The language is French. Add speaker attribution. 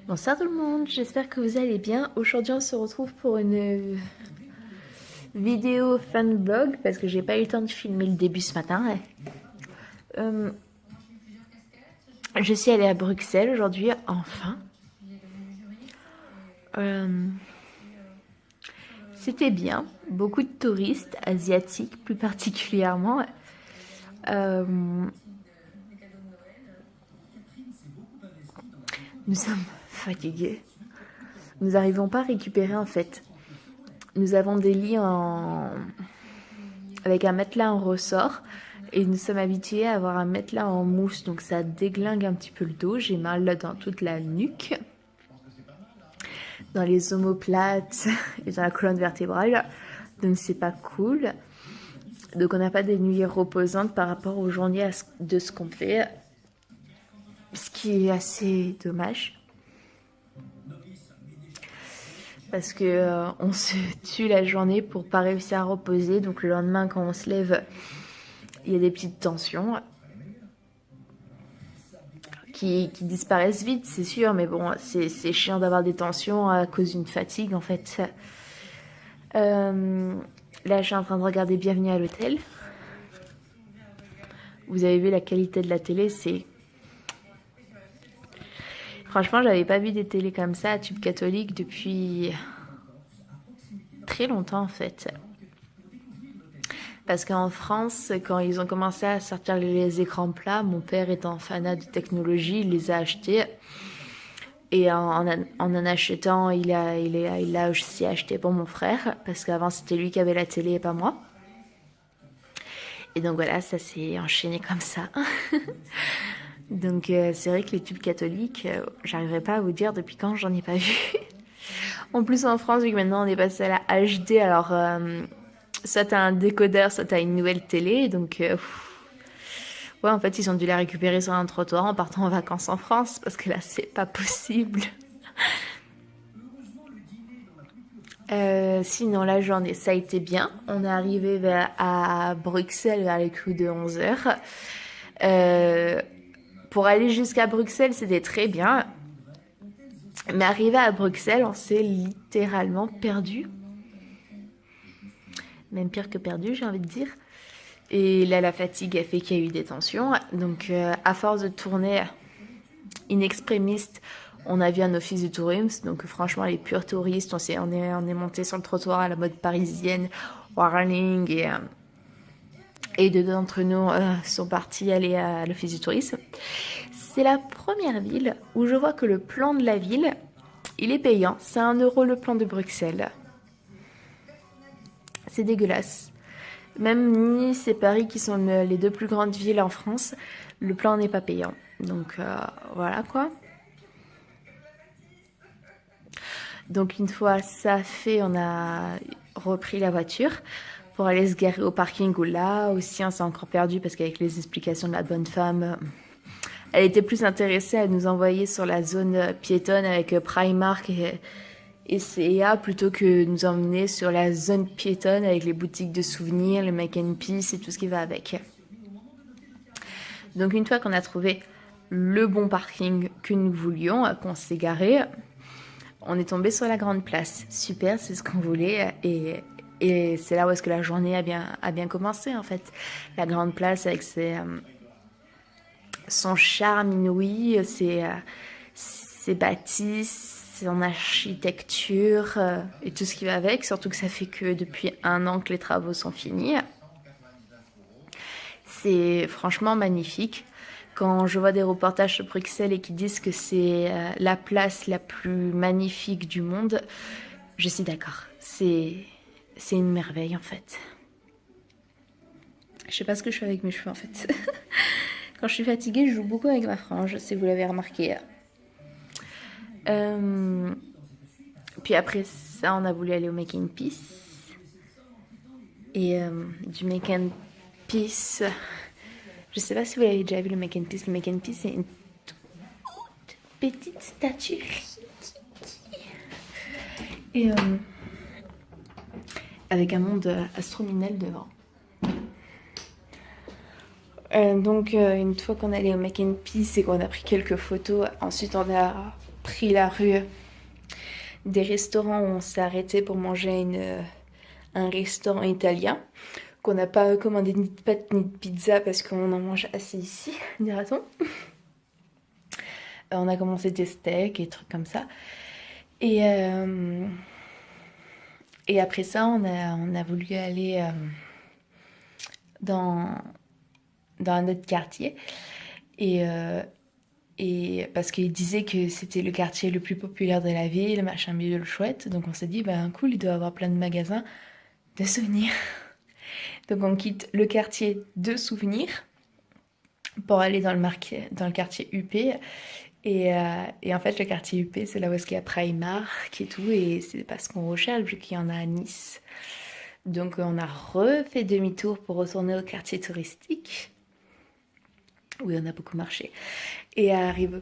Speaker 1: Bonsoir tout le monde, j'espère que vous allez bien. Aujourd'hui on se retrouve pour une vidéo fan vlog parce que j'ai pas eu le temps de filmer le début ce matin. Euh, je suis allée à Bruxelles aujourd'hui, enfin. C'était bien, beaucoup de touristes asiatiques plus particulièrement. Euh, nous sommes fatigués. Nous n'arrivons pas à récupérer en fait. Nous avons des lits avec un matelas en ressort et nous sommes habitués à avoir un matelas en mousse, donc ça déglingue un petit peu le dos. J'ai mal dans toute la nuque, dans les omoplates et dans la colonne vertébrale, donc c'est pas cool. Donc on n'a pas des nuits reposantes par rapport aux journées de ce qu'on fait, ce qui est assez dommage. Parce que on se tue la journée pour pas réussir à reposer. Donc le lendemain, quand on se lève, il y a des petites tensions qui disparaissent vite, c'est sûr. Mais bon, c'est chiant d'avoir des tensions à cause d'une fatigue, en fait. Là, je suis en train de regarder Bienvenue à l'hôtel. Vous avez vu la qualité de la télé, c'est... Franchement, j'avais pas vu des télés comme ça à tube catholique depuis très longtemps en fait. Parce qu'en France, quand ils ont commencé à sortir les écrans plats, mon père étant fanat de technologie, il les a achetés. Et en achetant, il a aussi acheté pour mon frère. Parce qu'avant, c'était lui qui avait la télé et pas moi. Et donc voilà, ça s'est enchaîné comme ça. Donc c'est vrai que les tubes catholiques, j'arriverai pas à vous dire depuis quand j'en ai pas vu. En plus en France, vu que maintenant on est passé à la HD, alors soit t'as un décodeur, soit t'as une nouvelle télé, donc ouais, en fait ils ont dû la récupérer sur un trottoir en partant en vacances en France, parce que là c'est pas possible. Sinon la journée ça a été bien. On est arrivé à Bruxelles vers les coups de 11h. Pour aller jusqu'à Bruxelles, c'était très bien. Mais arrivé à Bruxelles, on s'est littéralement perdu. Même pire que perdu, j'ai envie de dire. Et là, la fatigue a fait qu'il y a eu des tensions. Donc, à force de tourner in extremis, on a vu un office de tourisme. Donc, franchement, les purs touristes, on est monté sur le trottoir à la mode parisienne, warning, et deux d'entre nous sont partis aller à l'office du tourisme. C'est la première ville où je vois que le plan de la ville, il est payant. C'est 1 € le plan de Bruxelles. C'est dégueulasse. Même Nice et Paris, qui sont les deux plus grandes villes en France, le plan n'est pas payant. Donc voilà quoi. Donc une fois ça fait, on a repris la voiture pour aller se garer au parking où là aussi on s'est encore perdu parce qu'avec les explications de la bonne femme, elle était plus intéressée à nous envoyer sur la zone piétonne avec Primark et C&A plutôt que nous emmener sur la zone piétonne avec les boutiques de souvenirs, le Make and Peace et tout ce qui va avec. Donc une fois qu'on a trouvé le bon parking que nous voulions, qu'on s'est garé, on est tombé sur la grande place. Super, c'est ce qu'on voulait et c'est là où est-ce que la journée a bien commencé en fait. La grande place avec son charme inouï, ses bâtisses, son architecture et tout ce qui va avec, surtout que ça fait que depuis 1 an que les travaux sont finis. C'est franchement magnifique. Quand je vois des reportages sur Bruxelles et qui disent que c'est la place la plus magnifique du monde, je suis d'accord. C'est une merveille en fait. Je sais pas ce que je fais avec mes cheveux en fait. Quand je suis fatiguée, je joue beaucoup avec ma frange, si vous l'avez remarqué. Puis après ça, on a voulu aller au Make and Peace. Et du Make and Peace, je sais pas si vous l'avez déjà vu le Make and Peace. Le Make and Peace, c'est une toute petite statue. Et avec un monde astronomical devant. Donc une fois qu'on est allé au Make and Peace et qu'on a pris quelques photos, ensuite on a pris la rue des restaurants où on s'est arrêté pour manger un restaurant italien, qu'on n'a pas commandé ni de pâtes ni de pizza parce qu'on en mange assez ici, dira-t-on. On a commencé des steaks et trucs comme ça. Et, euh, et après ça, on a voulu aller dans, dans un autre quartier. Et, euh, et parce qu'il disait que c'était le quartier le plus populaire de la ville, machin bidule chouette. Donc on s'est dit, ben cool, il doit y avoir plein de magasins de souvenirs. Donc on quitte le quartier de souvenirs pour aller dans le quartier UP. Et en fait, le quartier UP, c'est là où il y a Primark et tout. Et c'est pas ce qu'on recherche, vu qu'il y en a à Nice. Donc on a refait demi-tour pour retourner au quartier touristique. Oui, on a beaucoup marché. Et arrive